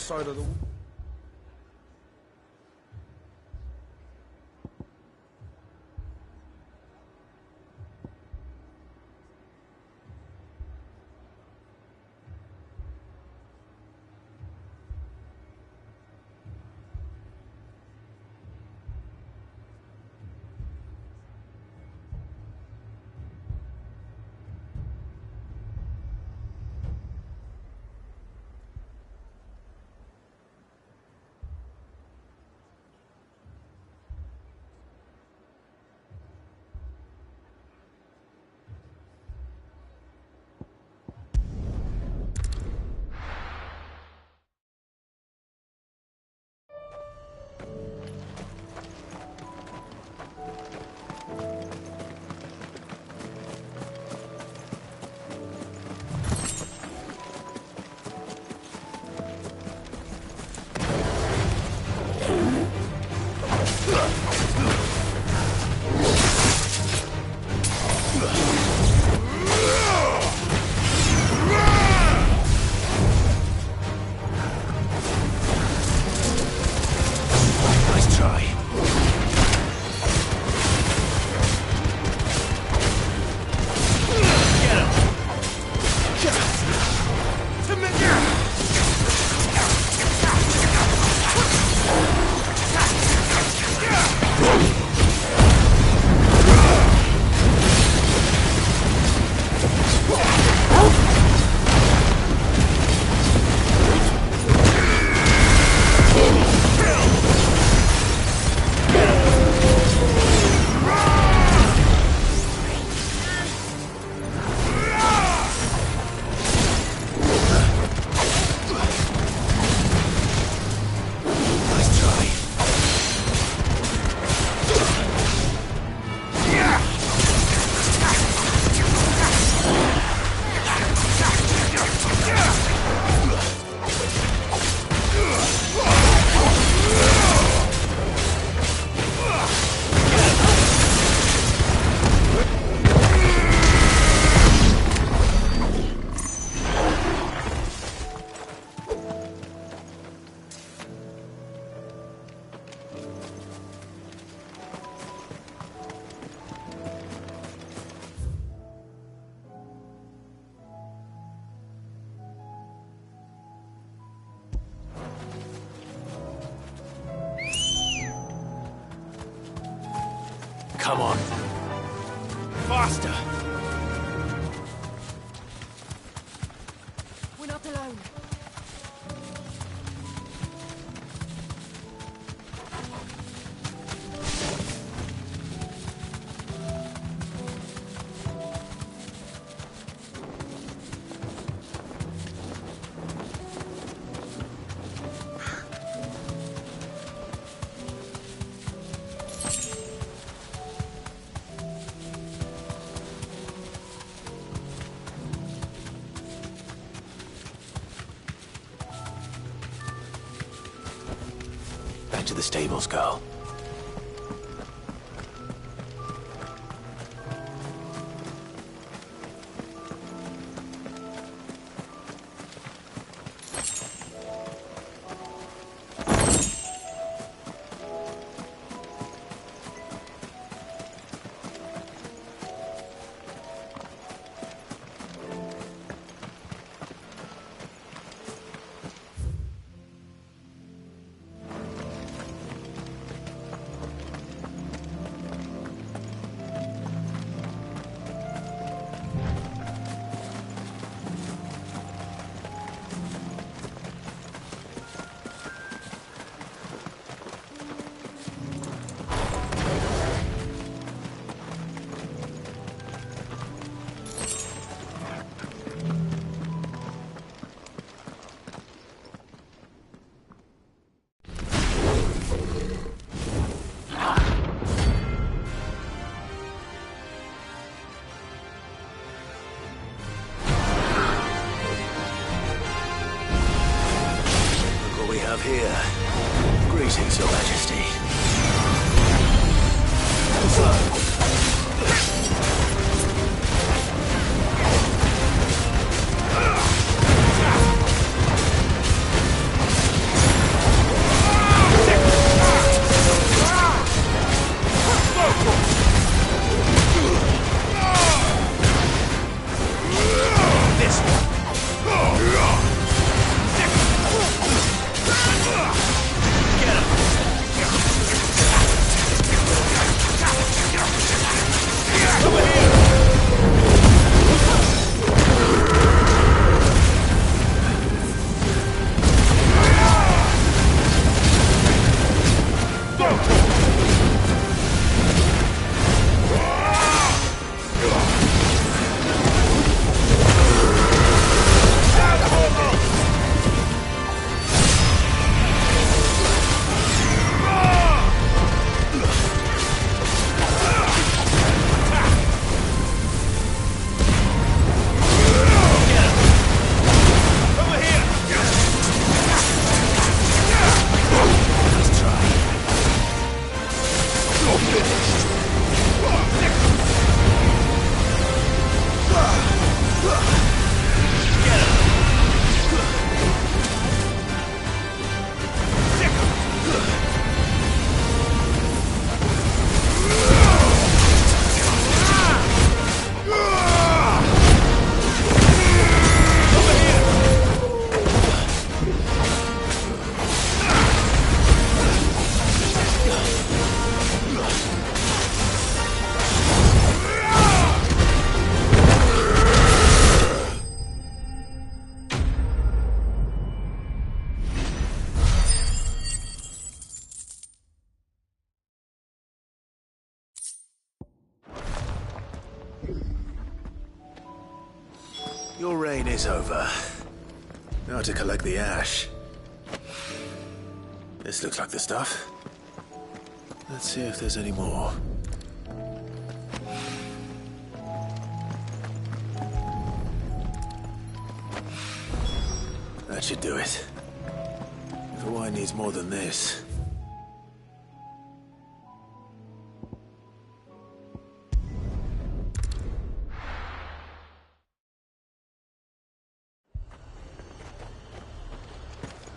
side of the... Come on. Faster! We're not alone. Back to the stables, girl. Here. Greetings, Your Majesty. Your reign is over. Now to collect the ash. This looks like the stuff. Let's see if there's any more. That should do it. If the wine needs more than this.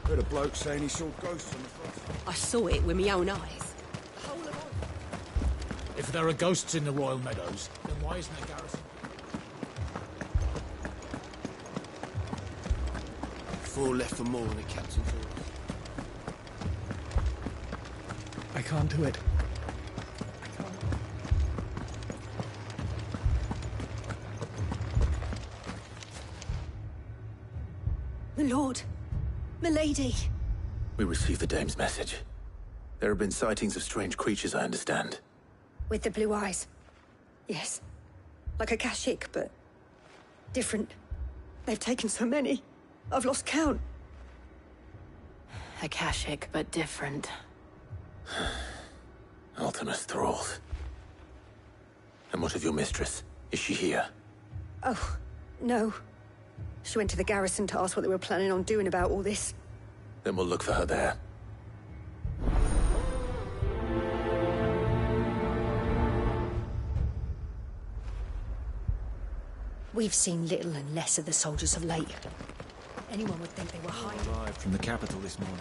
Heard a bloke saying he saw ghosts on the front. I saw it with my own eyes. If there are ghosts in the Royal Meadows, then why isn't there garrison? 4 left for more than the captain's orders. I can't do it. My lord. Milady. We received the dame's message. There have been sightings of strange creatures, I understand. With the blue eyes. Yes. Like a Kashik, but different. They've taken so many. I've lost count. A Kashik, but different. Ultimus thralls. And what of your mistress? Is she here? Oh, no. She went to the garrison to ask what they were planning on doing about all this. Then we'll look for her there. We've seen little and less of the soldiers of late. Anyone would think they were hiding. Arrived from the capital this morning.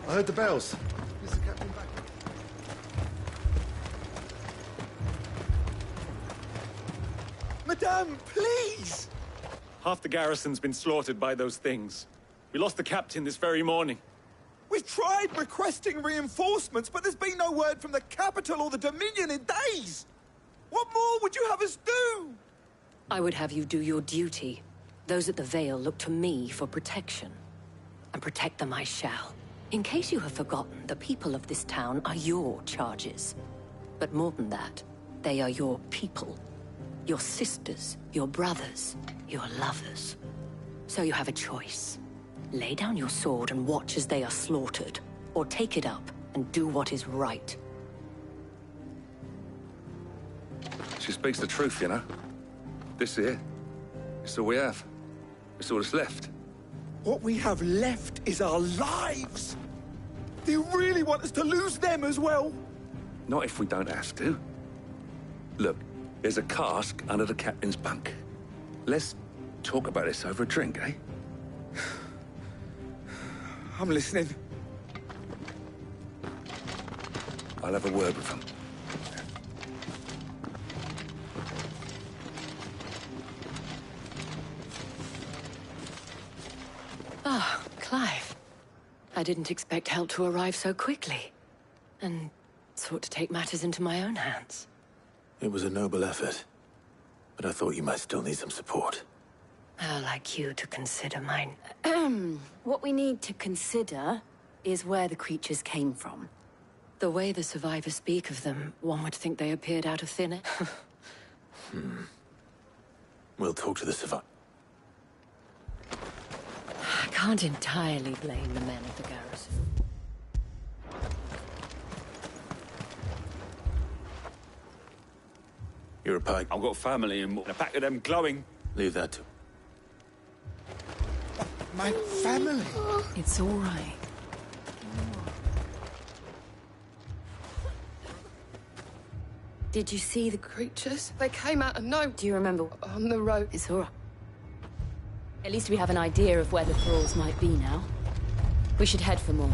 I heard the bells. Is the captain back? Madame, please! Half the garrison's been slaughtered by those things. We lost the captain this very morning. We've tried requesting reinforcements, but there's been no word from the capital or the Dominion in days! What more would you have us do? I would have you do your duty. Those at the Vale look to me for protection. And protect them I shall. In case you have forgotten, the people of this town are your charges. But more than that, they are your people. Your sisters, your brothers, your lovers. So you have a choice. Lay down your sword and watch as they are slaughtered, or take it up and do what is right. She speaks the truth, you know. This here, it's all we have. It's all that's left. What we have left is our lives! Do you really want us to lose them as well? Not if we don't have to. Look, there's a cask under the captain's bunk. Let's talk about this over a drink, eh? I'm listening. I'll have a word with him. Ah, Clive. I didn't expect help to arrive so quickly. And sought to take matters into my own hands. It was a noble effort. But I thought you might still need some support. I'd like you to consider mine. What we need to consider is where the creatures came from. The way the survivors speak of them, one would think they appeared out of thin air. We'll talk to the survivors. I can't entirely blame the men of the garrison. You're a pike. I've got family and a pack of them glowing. Leave that to... My family! It's all right. Did you see the Creatures? They came out of nowhere. Do you remember? On the road. It's all right. At least we have an idea of where the thralls might be now. We should head for more.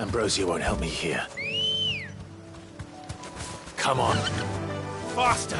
Ambrosia won't help me here. Come on. Faster!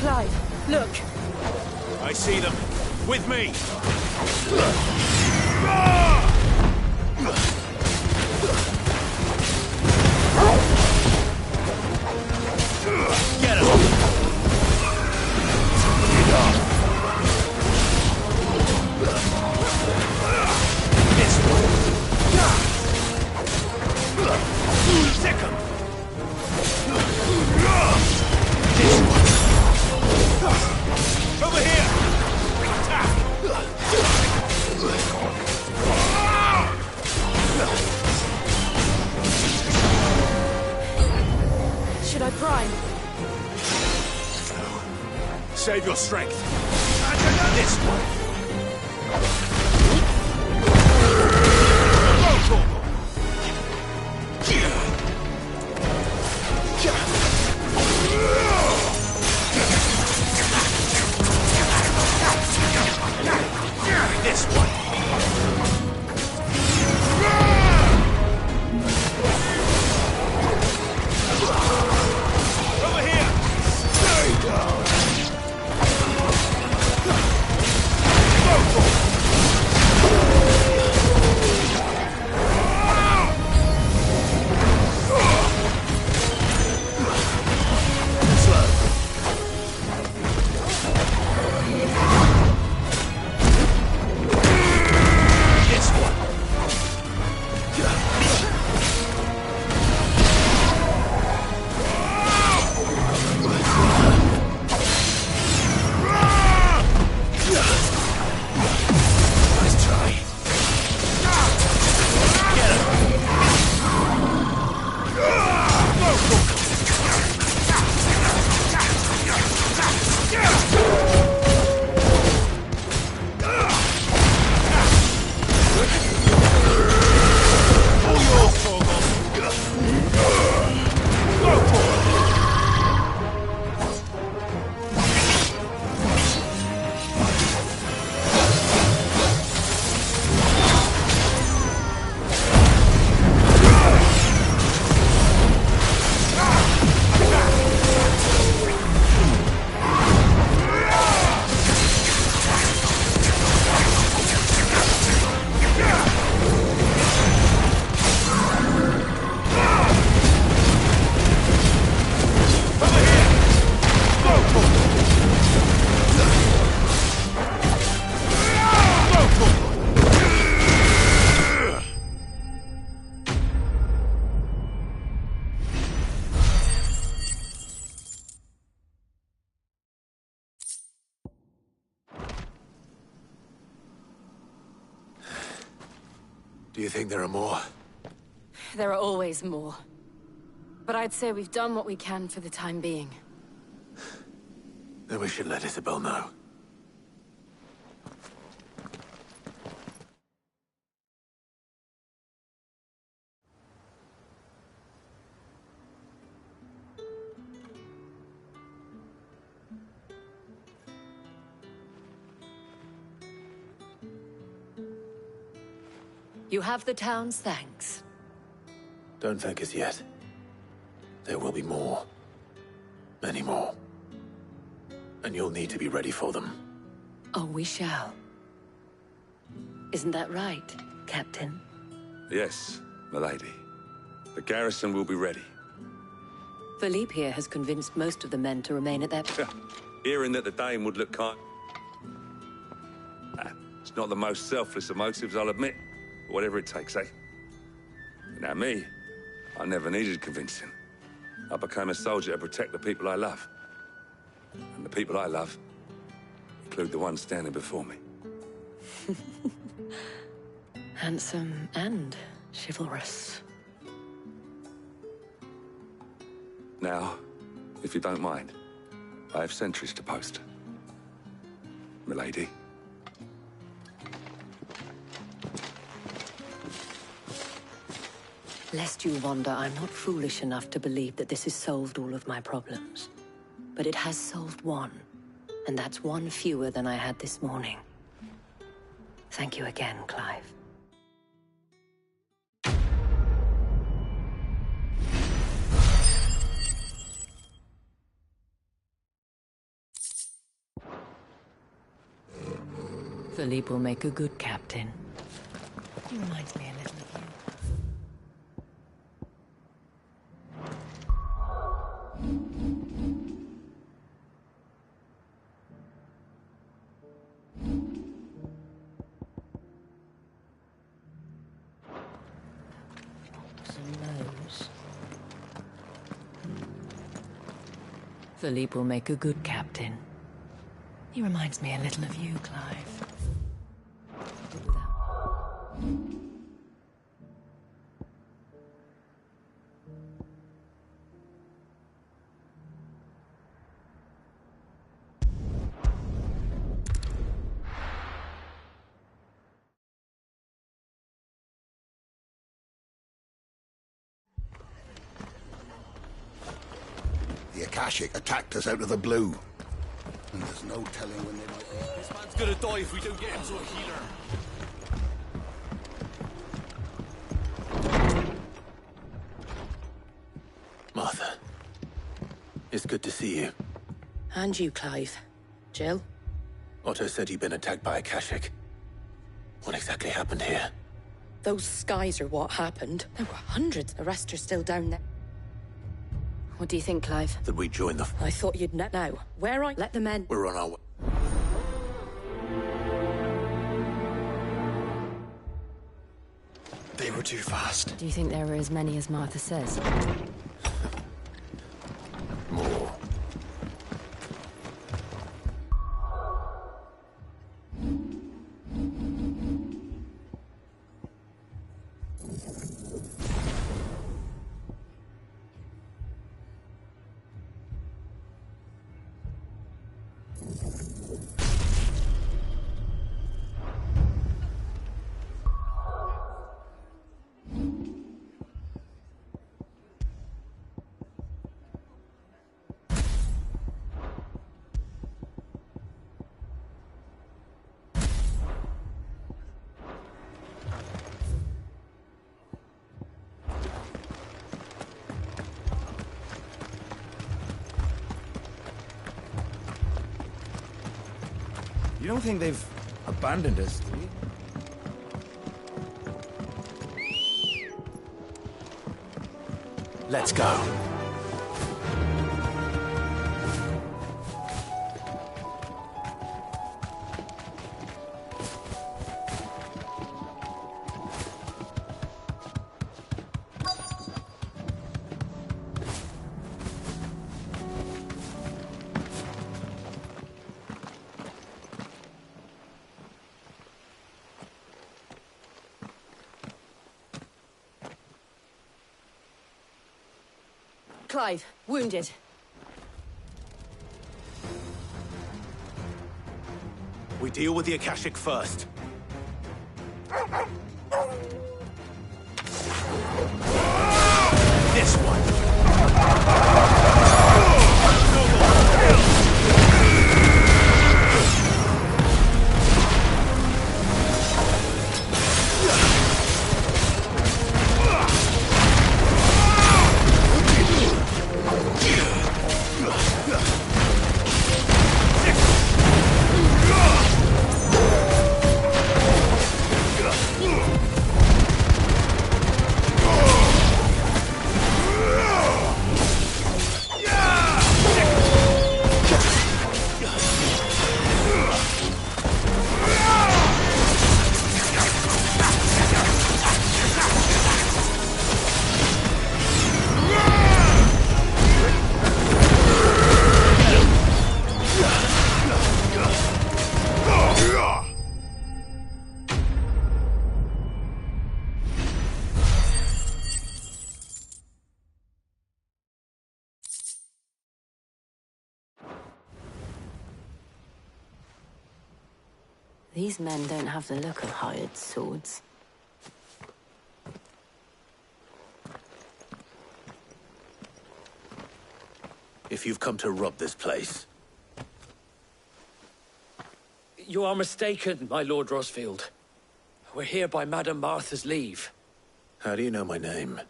Clive, look. I see them. With me! Get him! This one! Sick him! This one! Over here! Attack! Should I prime? Save your strength. This one. This one. Over here. Stay down. Do you think there are more? There are always more. But I'd say we've done what we can for the time being. Then we should let Isabel know. You have the town's thanks. Don't thank us yet. There will be more. Many more. And you'll need to be ready for them. Oh, we shall. Isn't that right, Captain? Yes, milady. The garrison will be ready. Philippe here has convinced most of the men to remain at their... Hearing that the Dane would look kind... It's not the most selfless of motives, I'll admit. But whatever it takes, eh? Now me, I never needed convincing. I became a soldier to protect the people I love. And the people I love include the ones standing before me. Handsome and chivalrous. Now, if you don't mind, I have sentries to post. Milady. Lest you wonder, I'm not foolish enough to believe that this has solved all of my problems. But it has solved one, and that's one fewer than I had this morning. Thank you again, Clive. Philippe will make a good captain. He reminds me a little of you. Philippe will make a good captain. He reminds me a little of you, Clive. The Akashic attacked us out of the blue. And there's no telling when they might... This man's gonna die if we don't get him to a healer. Martha. It's good to see you. And you, Clive. Jill? Otto said you'd been attacked by Akashic. What exactly happened here? Those skies are what happened. There were hundreds. The rest are still down there. What do you think, Clive? That we join the... I thought you'd know. Now, where are... Let the men... We're on our way. They were too fast. Do you think there were as many as Martha says? More. You don't think they've abandoned us, do you? Let's go. Clive, wounded. We deal with the Akashic first. This one. These men don't have the look of hired swords. If you've come to rob this place... You are mistaken, my Lord Rosfield. We're here by Madame Martha's leave. How do you know my name?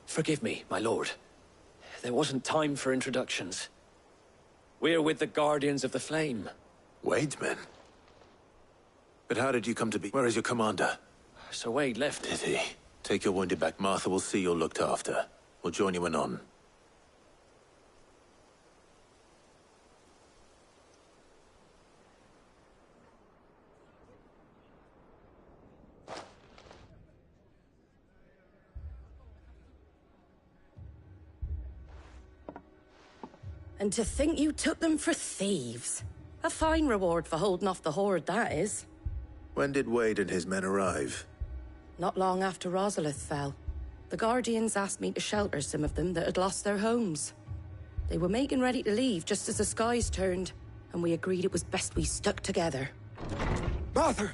Forgive me, my lord. There wasn't time for introductions. We're with the Guardians of the Flame. Wade's men? But how did you come to be? Where is your commander? Sir Wade left. Did he? Take your wounded back. Martha will see you're looked after. We'll join you anon. And to think you took them for thieves. A fine reward for holding off the horde, that is. When did Wade and his men arrive? Not long after Rosalith fell. The Guardians asked me to shelter some of them that had lost their homes. They were making ready to leave just as the skies turned, and we agreed it was best we stuck together. Martha!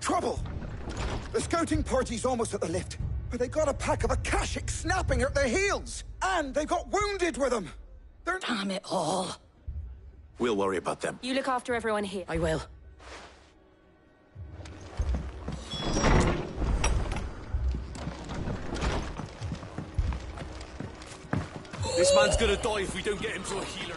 Trouble! The scouting party's almost at the lift, but they got a pack of Akashic snapping at their heels! And they got wounded with them! They're... Damn it all! We'll worry about them. You look after everyone here. I will. This man's gonna die if we don't get him to a healer.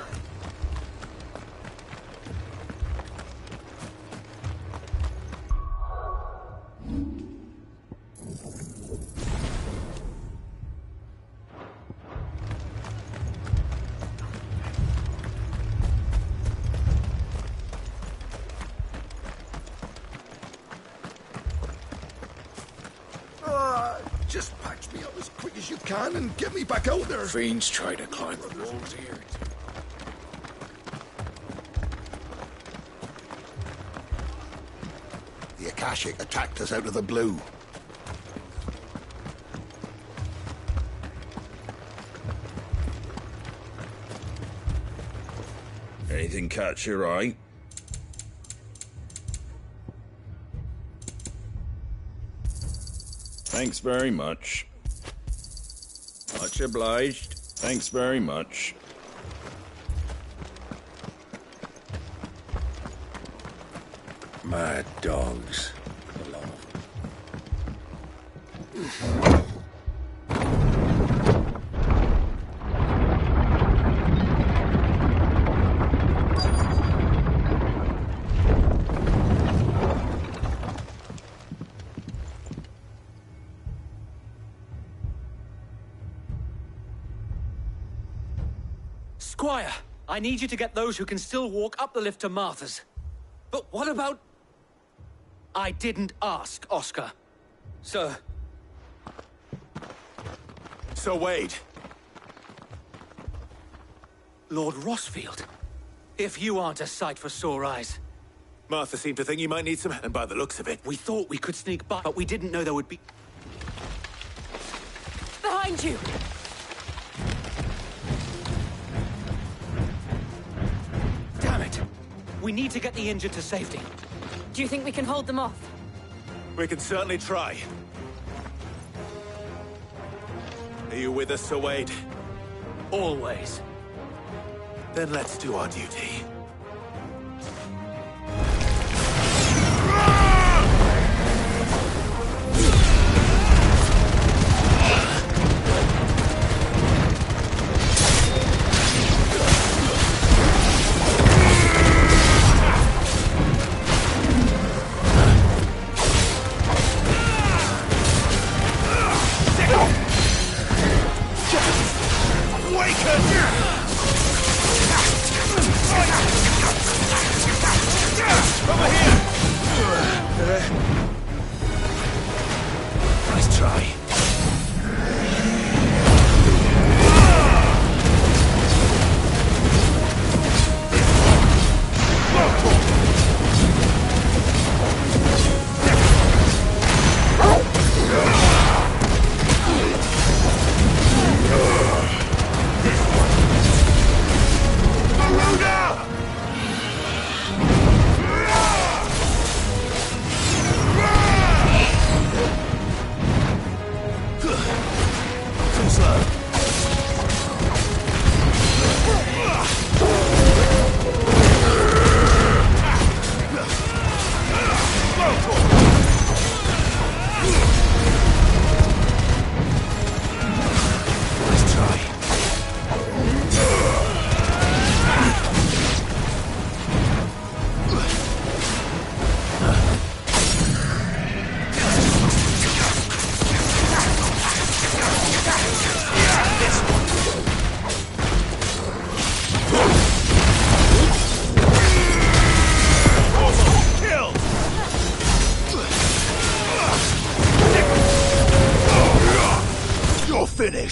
Just patch me up as quick as you can and get me back out there. Fiends try to climb the walls here. The Akashic attacked us out of the blue. Anything catch your eye? Thanks very much. Much obliged. Thanks very much. Mad dogs. A lot of them. Squire, I need you to get those who can still walk up the lift to Martha's. But what about... I didn't ask, Oscar. Sir. Sir Wade. Lord Rosfield. If you aren't a sight for sore eyes. Martha seemed to think you might need some, and by the looks of it... We thought we could sneak by, but we didn't know there would be... Behind you! We need to get the injured to safety. Do you think we can hold them off? We can certainly try. Are you with us, Sir Wade? Always. Then let's do our duty. Nice try.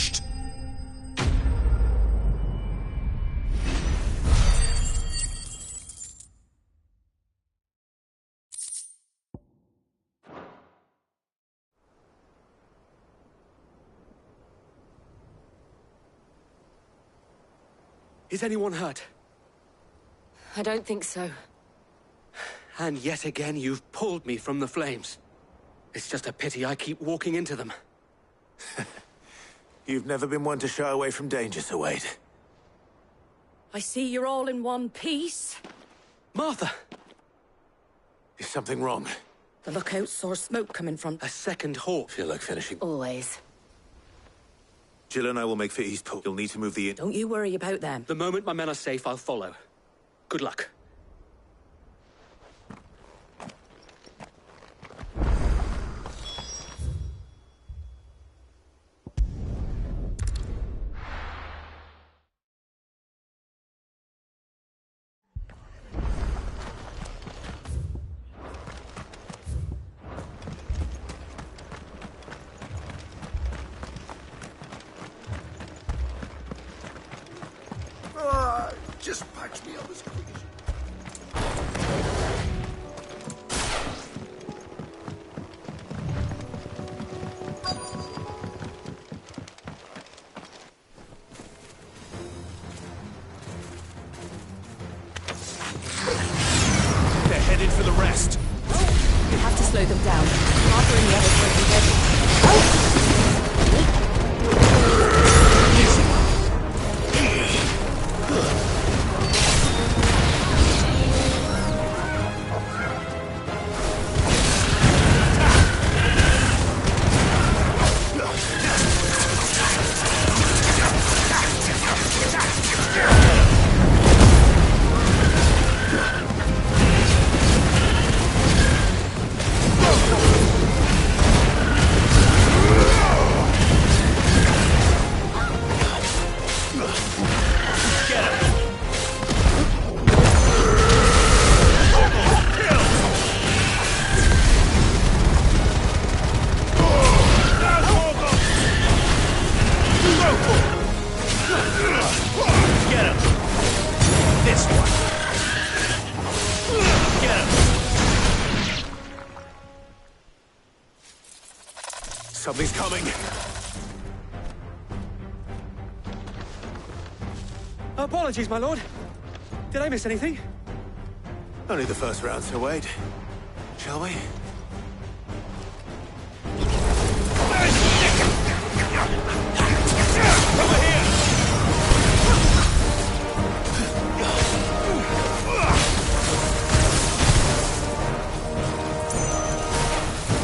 finished! Is anyone hurt? I don't think so. And yet again, you've pulled me from the flames. It's just a pity I keep walking into them. You've never been one to shy away from danger, Sir Wade. I see you're all in one piece. Martha! Is something wrong? The lookout saw smoke coming from... A second hawk. Feel like finishing? Always. Jill and I will make for Eastport. You'll need to move the inn. Don't you worry about them. The moment my men are safe, I'll follow. Good luck. Just patch me up as quick as They're headed for the rest. We have to slow them down. Martha and the others won't be ready. Something's coming. Apologies, my lord. Did I miss anything? Only the first round, Sir Wade. Shall we? Over here!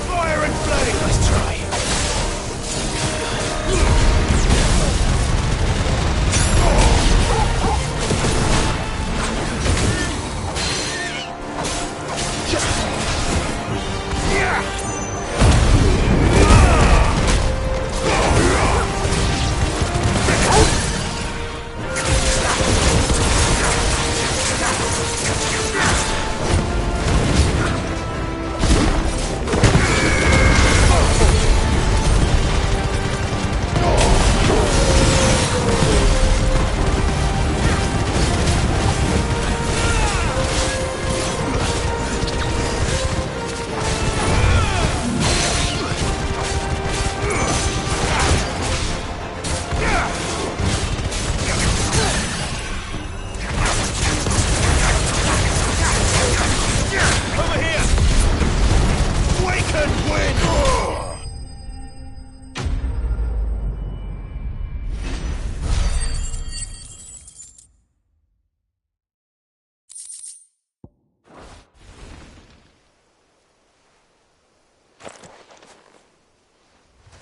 Fire and flame! Let's try.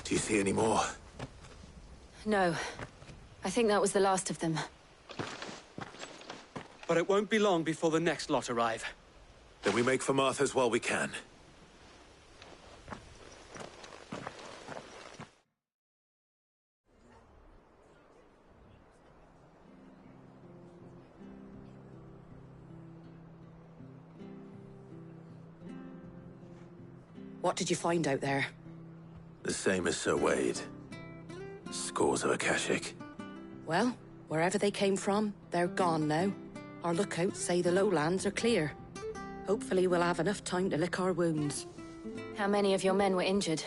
Do you see any more? No. I think that was the last of them. But it won't be long before the next lot arrive. Then we make for Martha's while we can. What did you find out there? The same as Sir Wade. scores of Akashic. Well, wherever they came from, they're gone now. Our lookouts say the lowlands are clear. Hopefully we'll have enough time to lick our wounds. How many of your men were injured?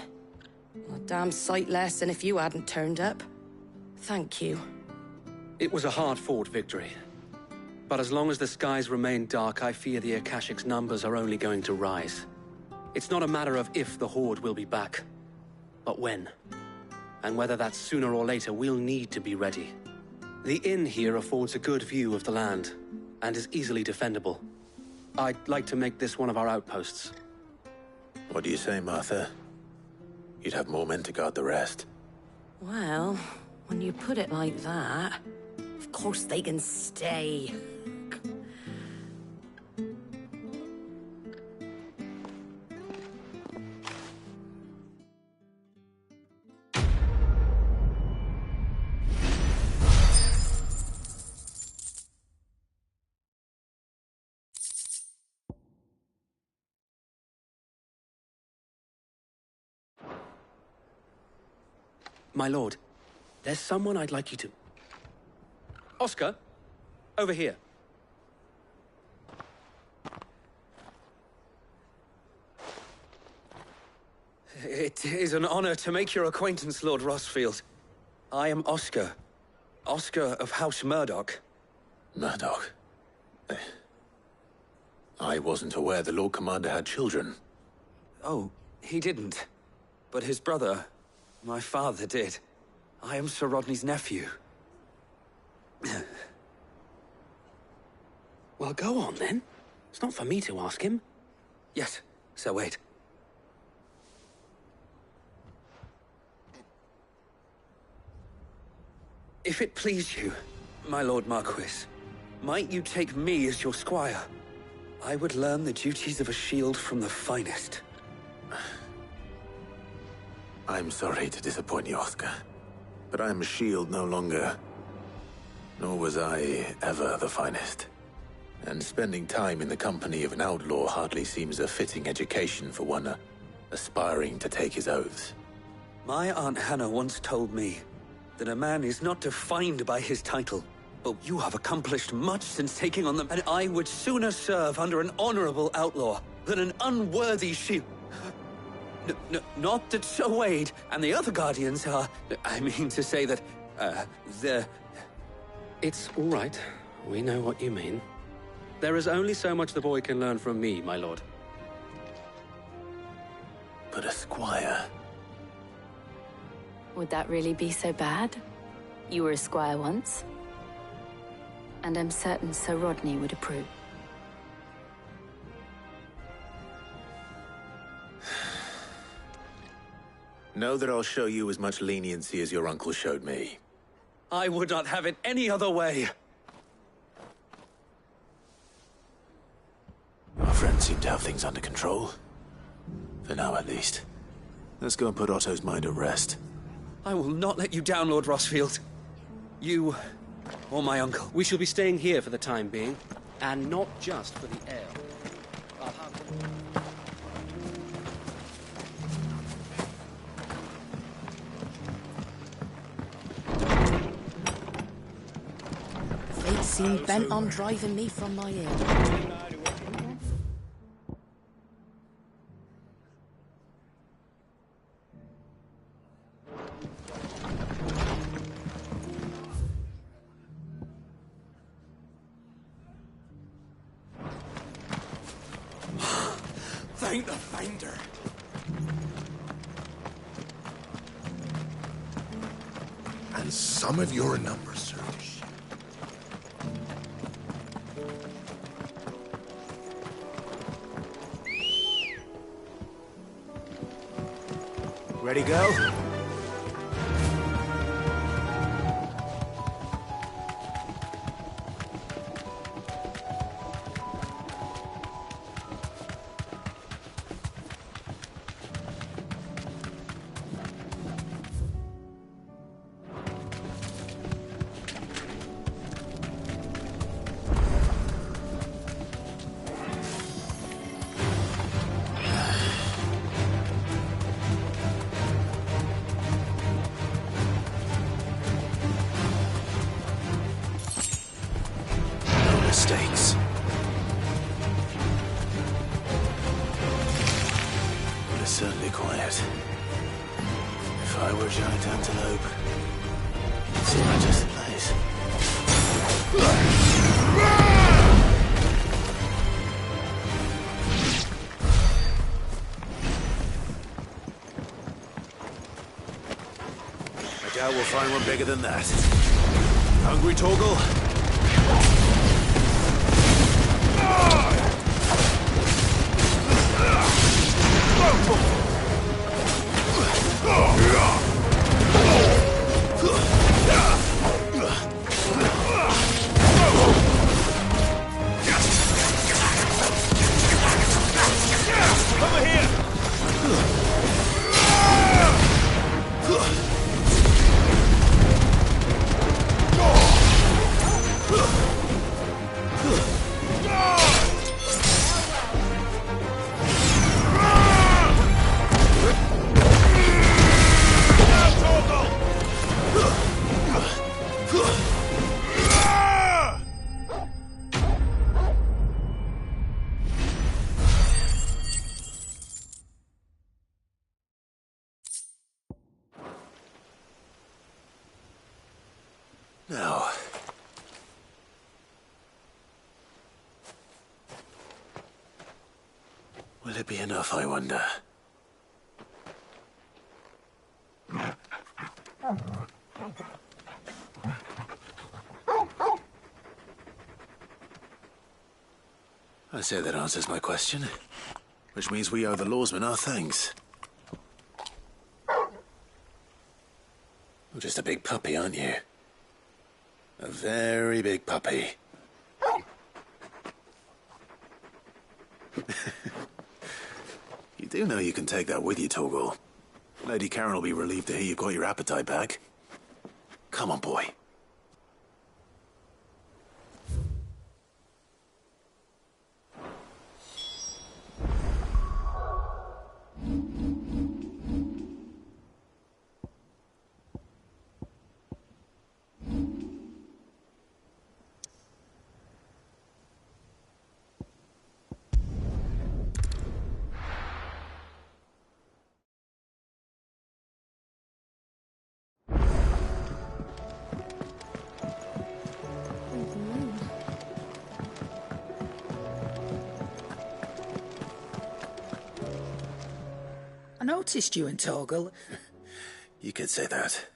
A damn sight less than if you hadn't turned up. Thank you. It was a hard-fought victory. But as long as the skies remain dark, I fear the Akashic's numbers are only going to rise. It's not a matter of if the Horde will be back, but when. And whether that's sooner or later, we'll need to be ready. The inn here affords a good view of the land, and is easily defendable. I'd like to make this one of our outposts. What do you say, Martha? You'd have more men to guard the rest. Well, when you put it like that, of course they can stay. My lord, there's someone I'd like you to... Oscar, over here. It is an honor to make your acquaintance, Lord Rossfield. I am Oscar. Oscar of House Murdoch. Murdoch? I wasn't aware the Lord Commander had children. Oh, he didn't. But his brother, my father, did. I am Sir Rodney's nephew. Well, go on, then. It's not for me to ask him. Yes, Sir Wade. If it please you, my Lord Marquis, might you take me as your squire? I would learn the duties of a shield from the finest. I'm sorry to disappoint you, Oscar, but I'm a shield no longer. Nor was I ever the finest. And spending time in the company of an outlaw hardly seems a fitting education for one aspiring to take his oaths. My Aunt Hannah once told me that a man is not defined by his title, but you have accomplished much since taking on them, and I would sooner serve under an honorable outlaw than an unworthy shield. Not that Sir Wade and the other Guardians are... I mean to say that, they're... It's all right. We know what you mean. There is only so much the boy can learn from me, my lord. But a squire... Would that really be so bad? You were a squire once. And I'm certain Sir Rodney would approve. Know that I'll show you as much leniency as your uncle showed me. I would not have it any other way. Our friends seem to have things under control. For now, at least. Let's go and put Otto's mind at rest. I will not let you down, Lord Rossfield. You... or my uncle. We shall be staying here for the time being, and not just for the ale. I'll have... They'd seem bent on driving me from my inn. Thank the Finder. And some of your number, sir. Ready, go? See not just the place. I doubt we'll find one bigger than that. Hungry, Torgal? Over here! Now. Will it be enough, I wonder? I say that answers my question. Which means we owe the lawsmen our thanks. You're just a big puppy, aren't you? A very big puppy. You do know you can take that with you, Torgal. Lady Karen will be relieved to hear you've got your appetite back. Come on, boy. I noticed you and Torgal. You could say that.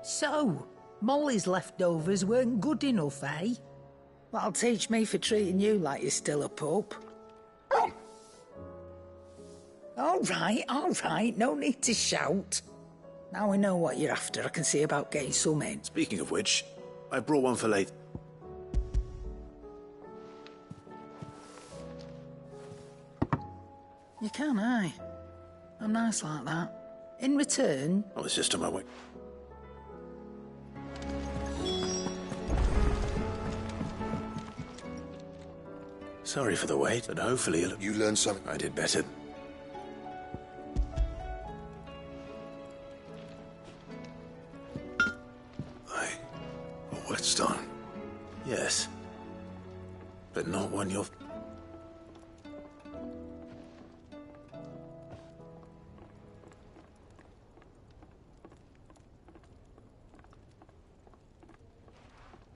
So, Molly's leftovers weren't good enough, eh? That'll teach me for treating you like you're still a pup. All right, no need to shout. Now we know what you're after, I can see about getting some in. Speaking of which, I brought one for late. You can, eh? I'm nice like that. In return... I was just on my way. Sorry for the wait, but hopefully you learned something. I did better. A whetstone? Yes. But not one you're...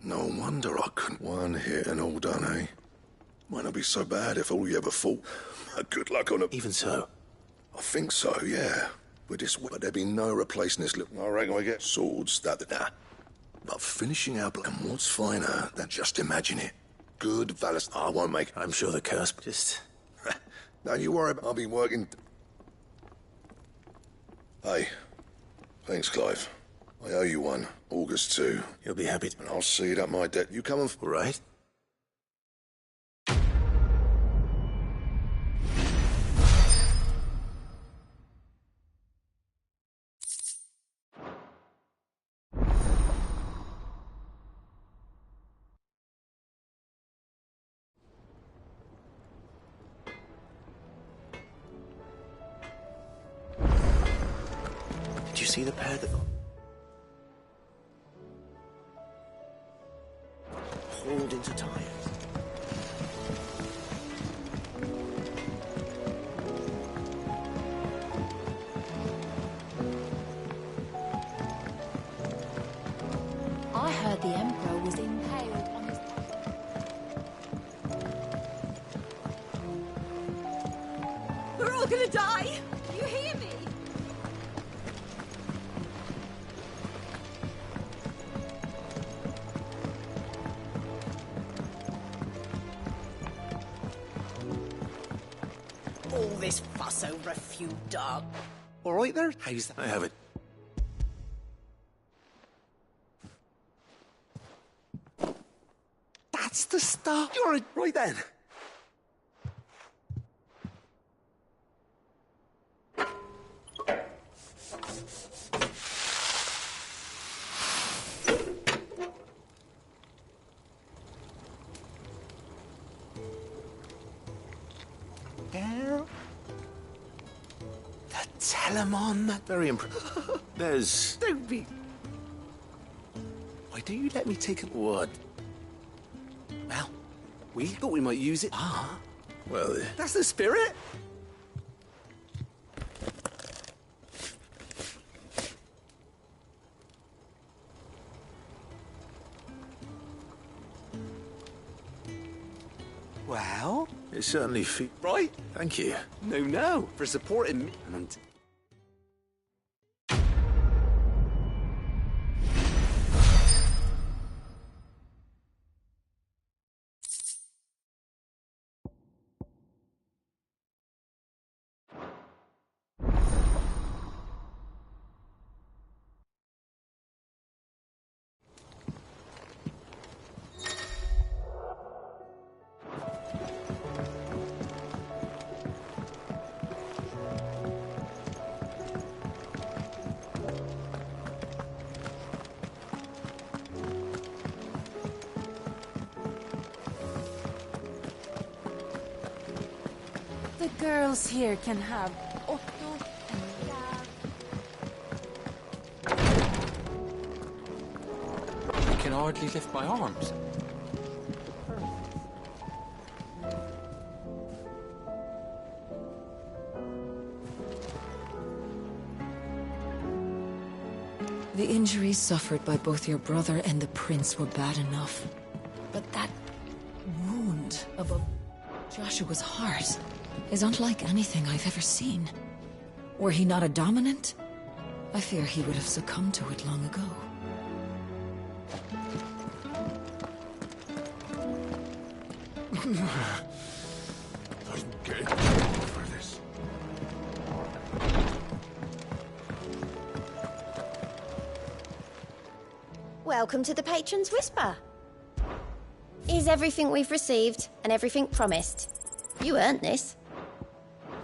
No wonder I couldn't. One hit and all done, eh? Might not be so bad if all you ever fought. Good luck on it. Even so. I think so, yeah. But there'd be no replacing this little... I reckon we get swords, that. But finishing our... And what's finer than just imagine it? Good valor... I won't make... I'm sure the curse... Just... Don't you worry, I'll be working... Hey. Thanks, Clive. I owe you one. August 2. You'll be happy to... And I'll see that my debt... You come and... Right. Did you see the pair that... crawled into tires. I heard the Emperor was impaled on his... We're all gonna die! You hear me? All this fuss over a few dark. All right there? How's that? I have it. That's the stuff. You're right then. The Telemon. Very impressive. There's... Don't be... Why don't you let me take a... What? Well, we thought we might use it. Ah. Well... That's the spirit. Well... It certainly Right? Thank you. No, for supporting me. And The girls here can have Otto and Gav. I can hardly lift my arms. The injuries suffered by both your brother and the prince were bad enough. But that wound above Joshua's heart is unlike anything I've ever seen. Were he not a dominant, I fear he would have succumbed to it long ago. I'm getting for this. Welcome to the Patron's Whisper. Is everything we've received and everything promised? You earned this.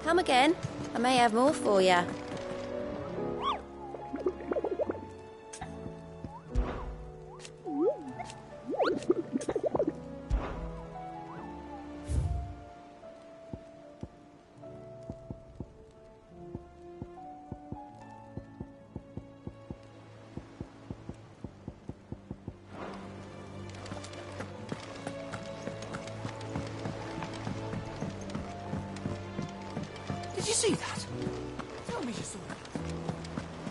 Come again. I may have more for you. did you see that? Tell me you saw it.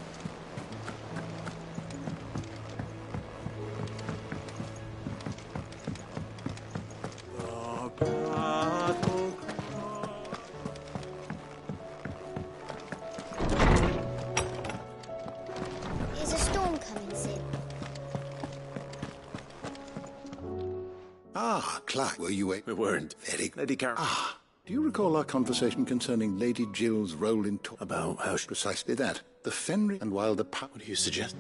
Is a storm coming soon? Ah, Clark, were you We weren't. very Lady Karen. Ah, do you recall our conversation concerning Lady Jill's role in About how she... precisely that? The Fenrir, and while the What do you suggest?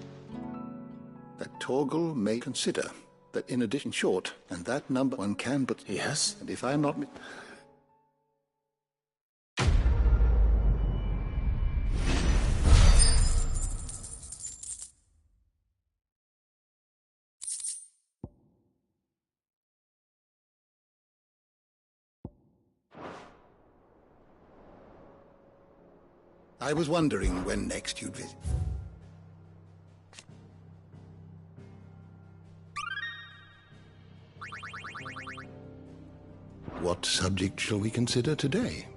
that Torgal may consider that in addition short, and that number one can but Yes? and if I'm not I was wondering when next you'd visit. What subject shall we consider today?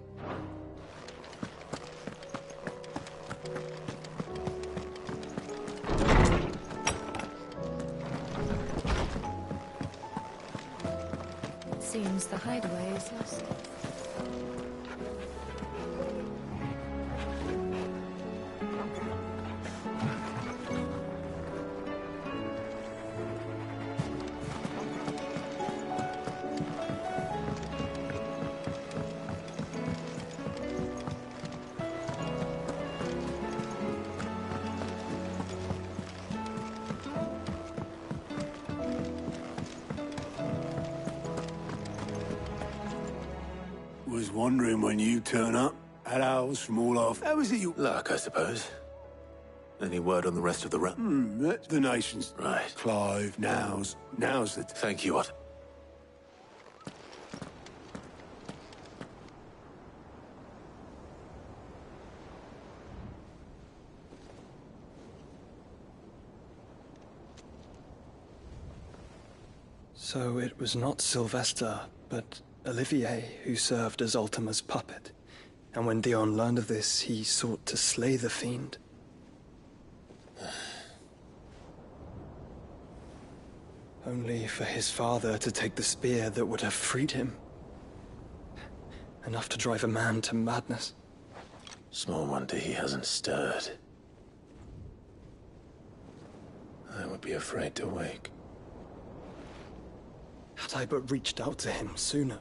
It seems the hideaway is lost. Was wondering when you turn up. Had owls from all off. How is it you... Luck, I suppose. Any word on the rest of the That's the nations. Right. Clive, now's the... Thank you, Ott. So it was not Sylvester, but Olivier who served as Ultima's puppet. And when Dion learned of this, he sought to slay the fiend. Only for his father to take the spear that would have freed him. Enough to drive a man to madness. Small wonder he hasn't stirred. I would be afraid to wake. Had I but reached out to him sooner,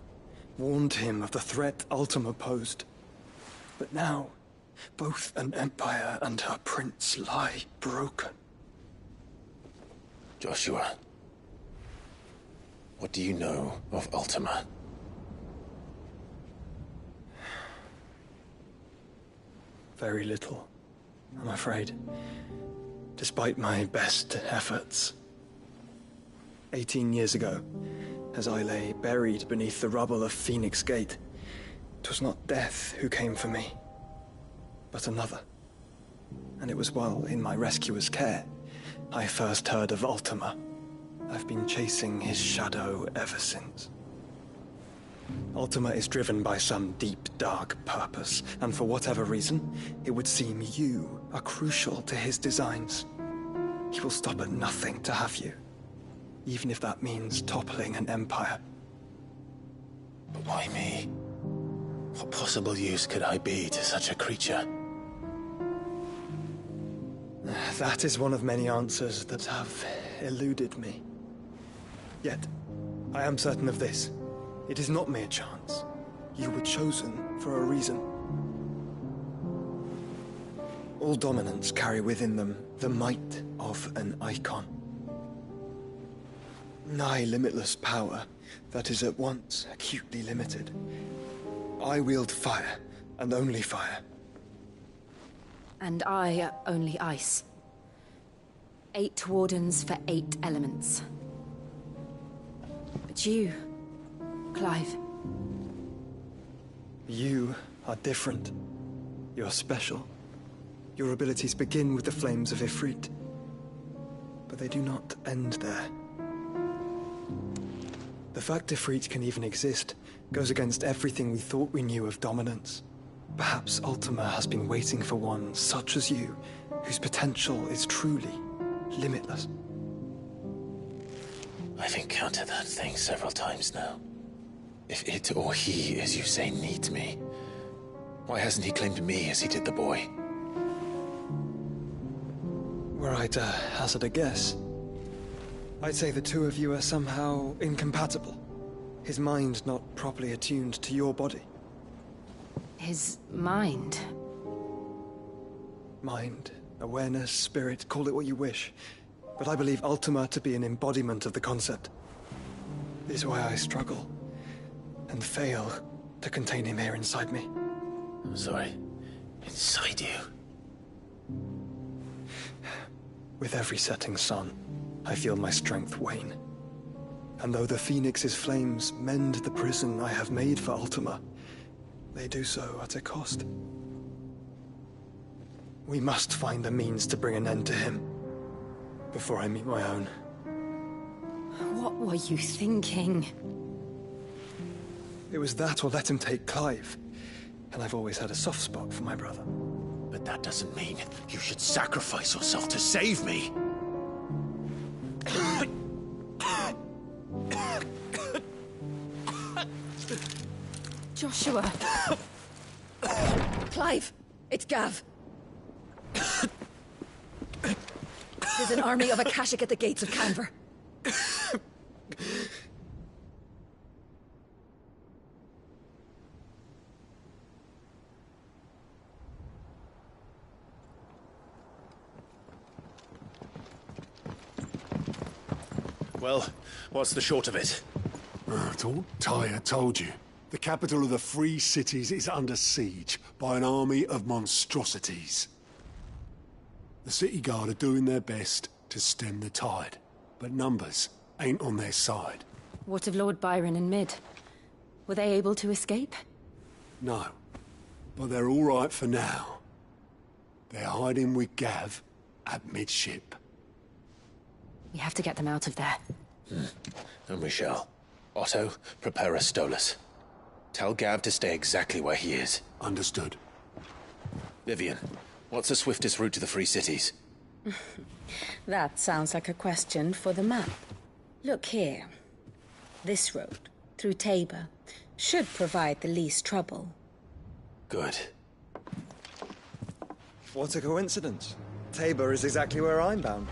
warned him of the threat Ultima posed. But now, both an empire and her prince lie broken. Joshua, what do you know of Ultima? Very little, I'm afraid. Despite my best efforts. 18 years ago, as I lay buried beneath the rubble of Phoenix Gate, 'twas not death who came for me, but another. And it was while in my rescuer's care I first heard of Ultima. I've been chasing his shadow ever since. Ultima is driven by some deep, dark purpose, and for whatever reason, it would seem you are crucial to his designs. He will stop at nothing to have you, even if that means toppling an empire. But why me? What possible use could I be to such a creature? That is one of many answers that have eluded me. Yet, I am certain of this. It is not mere chance. You were chosen for a reason. All dominants carry within them the might of an icon. Nigh limitless power that is at once acutely limited. I wield fire, and only fire. And I only ice. 8 wardens for 8 elements. But you, Clive. You are different. You're special. Your abilities begin with the flames of Ifrit. But they do not end there. The fact Ifrit can even exist goes against everything we thought we knew of dominance. Perhaps Ultima has been waiting for one such as you, whose potential is truly limitless. I've encountered that thing several times now. If it or he, as you say, needs me, why hasn't he claimed me as he did the boy? Were I to hazard a guess, I'd say the two of you are somehow incompatible. His mind not properly attuned to your body. His mind? Mind, awareness, spirit, call it what you wish. But I believe Ultima to be an embodiment of the concept. This is why I struggle and fail to contain him here inside me. I'm sorry. Inside you? With every setting sun, I feel my strength wane. And though the Phoenix's flames mend the prison I have made for Ultima, they do so at a cost. We must find a means to bring an end to him before I meet my own. What were you thinking? It was that or let him take Clive. And I've always had a soft spot for my brother. But that doesn't mean you should sacrifice yourself to save me. Joshua. Clive, it's Gav. There's an army of Akashic at the gates of Canver. Well, what's the short of it? I thought Tyre told you. The capital of the Free Cities is under siege by an army of monstrosities. The City Guard are doing their best to stem the tide, but numbers ain't on their side. What of Lord Byron and Mid? Were they able to escape? No, but they're all right for now. They're hiding with Gav at midship. We have to get them out of there. And we shall. Otto, prepare a Stolas. Tell Gav to stay exactly where he is. Understood. Vivian, what's the swiftest route to the Free Cities? That sounds like a question for the map. Look here. This road, through Tabor, should provide the least trouble. Good. What a coincidence. Tabor is exactly where I'm bound.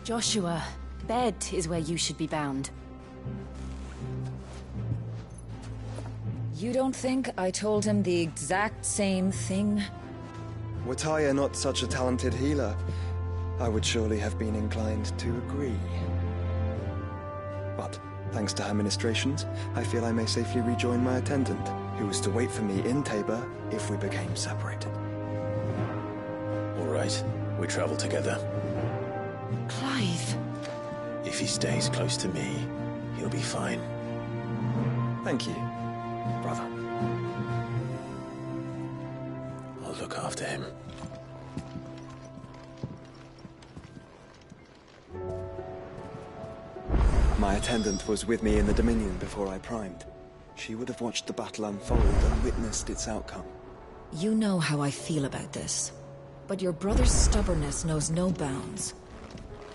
Joshua, Bed is where you should be bound. You don't think I told him the exact same thing? Were Tyre not such a talented healer, I would surely have been inclined to agree. But, thanks to her ministrations, I feel I may safely rejoin my attendant, who was to wait for me in Tabor if we became separated. All right, we travel together. Clive. If he stays close to me, he'll be fine. Thank you, brother. I'll look after him. My attendant was with me in the Dominion before I primed. She would have watched the battle unfold and witnessed its outcome. You know how I feel about this. But your brother's stubbornness knows no bounds.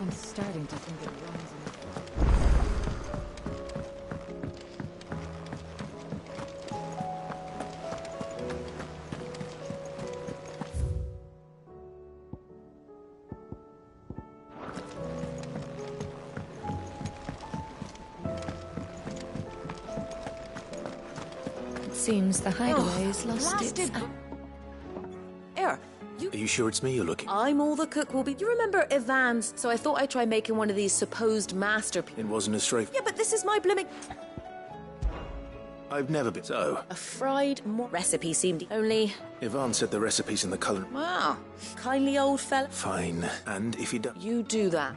I'm starting to think it runs in... Seems the hideaway's lost its... Air, Are you sure it's me you're looking? I'm all the cook will be. You remember Ivan's? So I thought I'd try making one of these supposed masterpieces. It wasn't a strafe. Yeah, but this is my blooming... I've never been so. A fried recipe seemed only... Ivan said the recipe's in the colour. Wow. Kindly old fella. Fine. And if he does... You do that.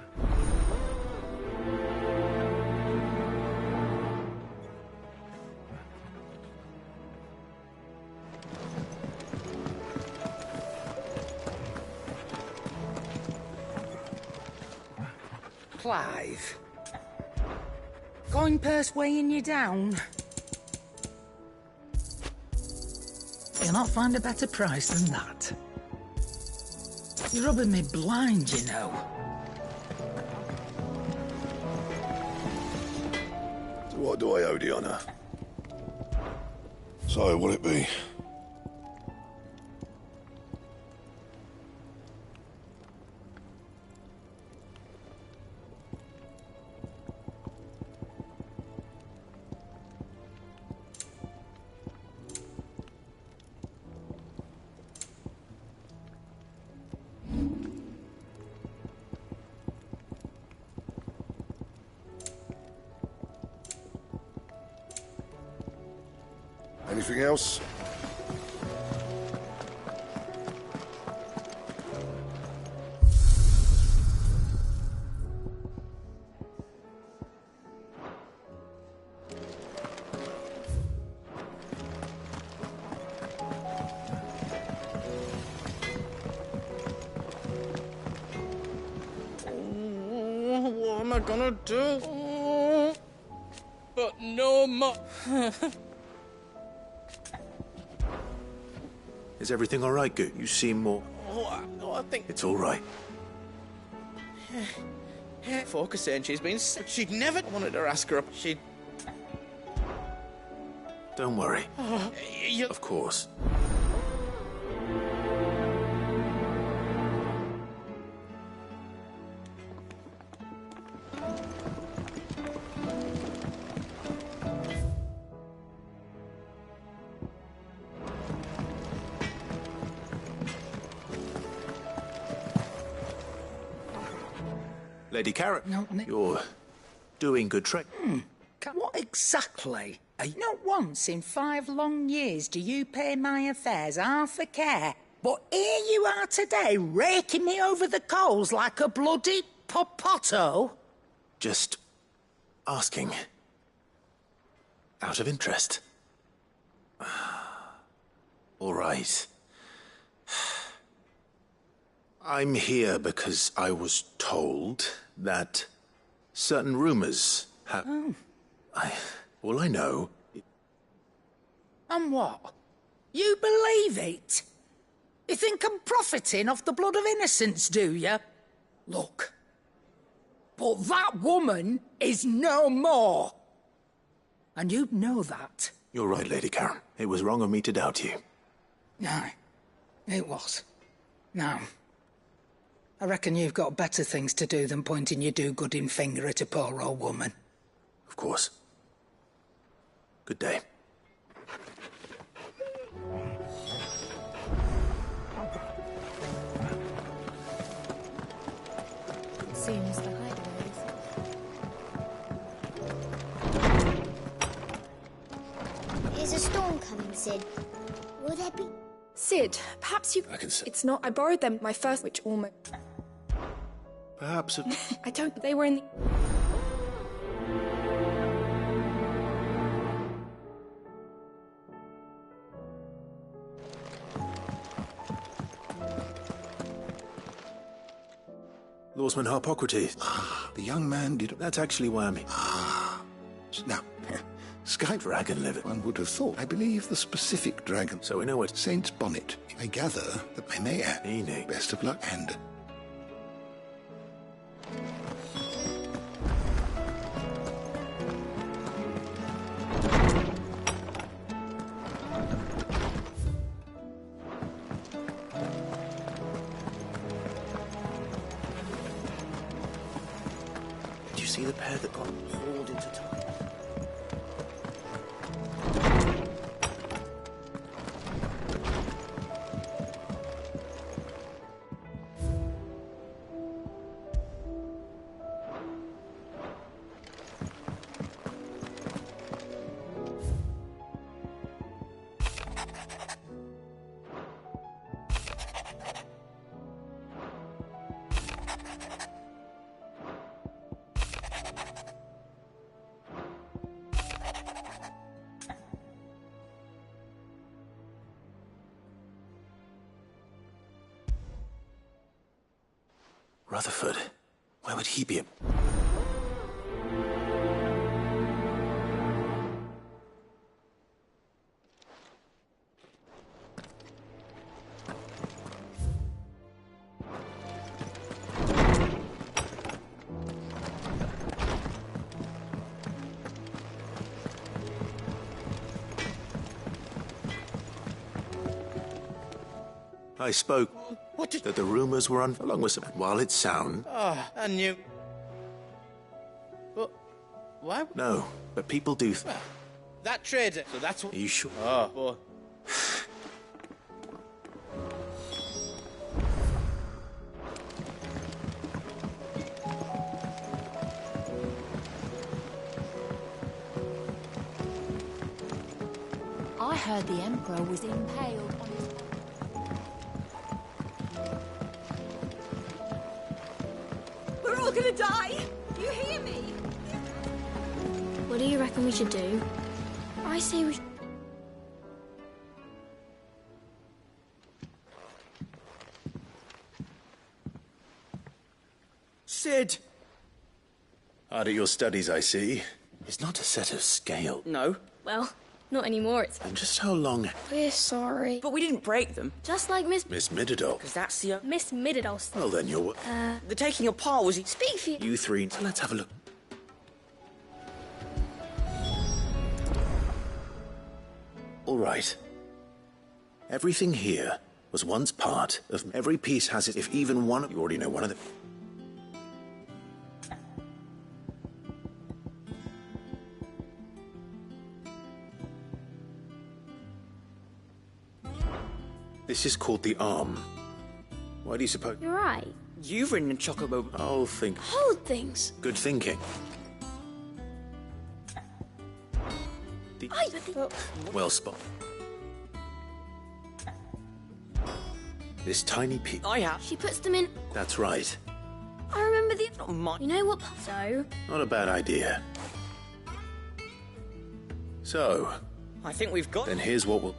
Clive. Coin purse weighing you down. You'll not find a better price than that. You're rubbing me blind, you know. So what do I owe the honour? So, what'll it be? Anything else? What am I gonna do? But no more. Is everything all right, Goot? You seem more... I think... It's all right. Focus saying she's been... She'd never wanted to ask her up. She'd... Don't worry. You... Of course. Lady Karen, you're doing good trick. What exactly? Not once in 5 long years do you pay my affairs half a care. But here you are today, raking me over the coals like a bloody popoto. Just asking. Out of interest. All right. I'm here because I was told that certain rumors have... All I know... And what? You believe it? You think I'm profiting off the blood of innocence, do you? Look. But that woman is no more. And you'd know that. You're right, Lady Karen. It was wrong of me to doubt you. No, it was. Now, I reckon you've got better things to do than pointing your do-gooding finger at a poor old woman. Of course. Good day. Seems the hideaway. Is a storm coming, Sid? Will there be... Sid, perhaps you... I can say... It's not... I borrowed them my first, which almost... Perhaps... I don't... They were in the... Lawsman Harpocrates. The young man did... That's actually why I'm here. Now, Sky Dragon liver. One would have thought. I believe the specific dragon. So we know what... Saint's Bonnet. I gather that I may add. Best of luck and... Did you see the pair that got hauled into time? Rutherford. Where would he be? I spoke that the rumors were along with some. While it sound... Oh, I knew... But... Why? No, but people do... Well, that trader, so that's what... Are you sure? Oh, boy. I heard the Emperor was impaled on his... We're all gonna die! You hear me? What do you reckon we should do? I say we should... Sid! Hard at your studies, I see. It's not a set of scale. No. Well, Not anymore, it's... And just how long? We're sorry. But we didn't break them. Just like Miss Mididol. Because that's the... Miss Mididol. Well, then you're... The taking apart was... Speak for you. You three. So let's have a look. All right. Everything here was once part of... Every piece has it, if even one... You already know one of them. This is called the arm. Why do you suppose... You're right. You've ridden a chocobo. I'll think... Hold things. Good thinking. Well spotted. This tiny piece... I have. She puts them in... That's right. I remember the... Not mine. You know what... So... Not a bad idea. So... I think we've got... Then here's what we'll...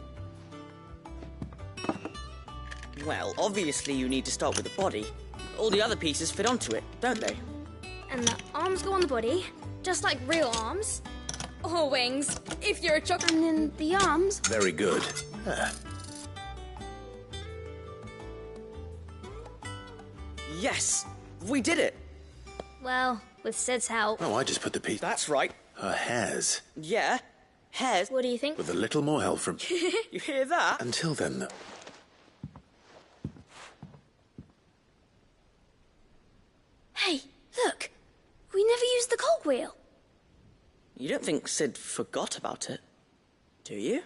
Well, obviously you need to start with the body. All the other pieces fit onto it, don't they? And the arms go on the body, just like real arms. Or wings, if you're a chocolate. And then the arms... Very good. Yes! We did it! Well, with Sid's help. No, I just put the piece... That's right. Her hairs. Yeah. Hairs. What do you think? With a little more help from... You hear that? Until then, though. Hey, look! We never used the cogwheel. You don't think Sid forgot about it, do you?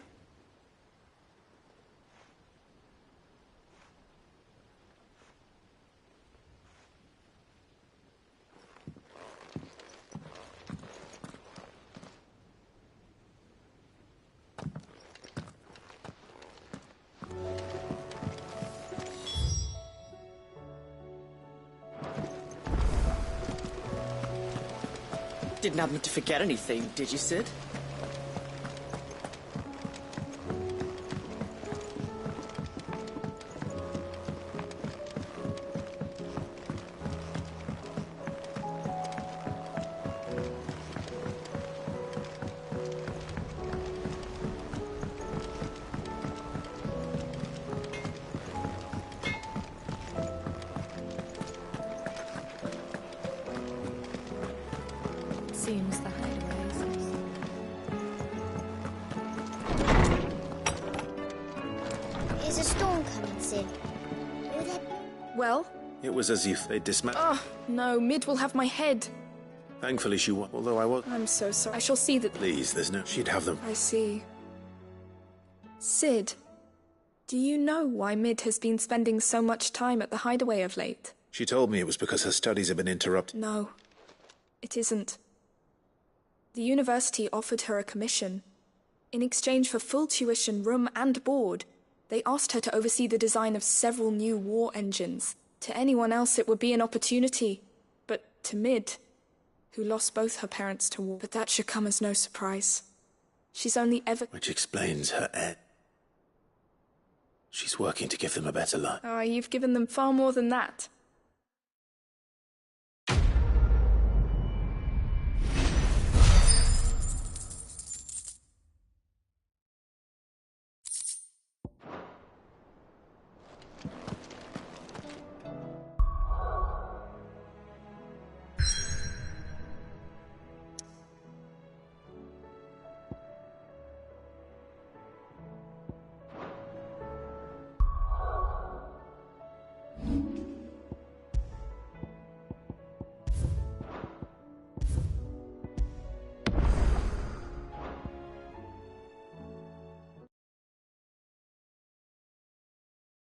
Didn't happen to forget anything, did you, Sid? Seems the hideaways. Is a storm coming, Sid? Well? It was as if they dismantled... Oh, no, Mid will have my head. Thankfully she won, although I was... I'm so sorry. I shall see that... Please, there's no... She'd have them. I see. Sid, do you know why Mid has been spending so much time at the hideaway of late? She told me it was because her studies had been interrupted. No, it isn't. The university offered her a commission. In exchange for full tuition, room and board, they asked her to oversee the design of several new war engines. To anyone else it would be an opportunity, but to Mid, who lost both her parents to war. But that should come as no surprise. She's only ever... Which explains her ed. She's working to give them a better life. Oh, you've given them far more than that.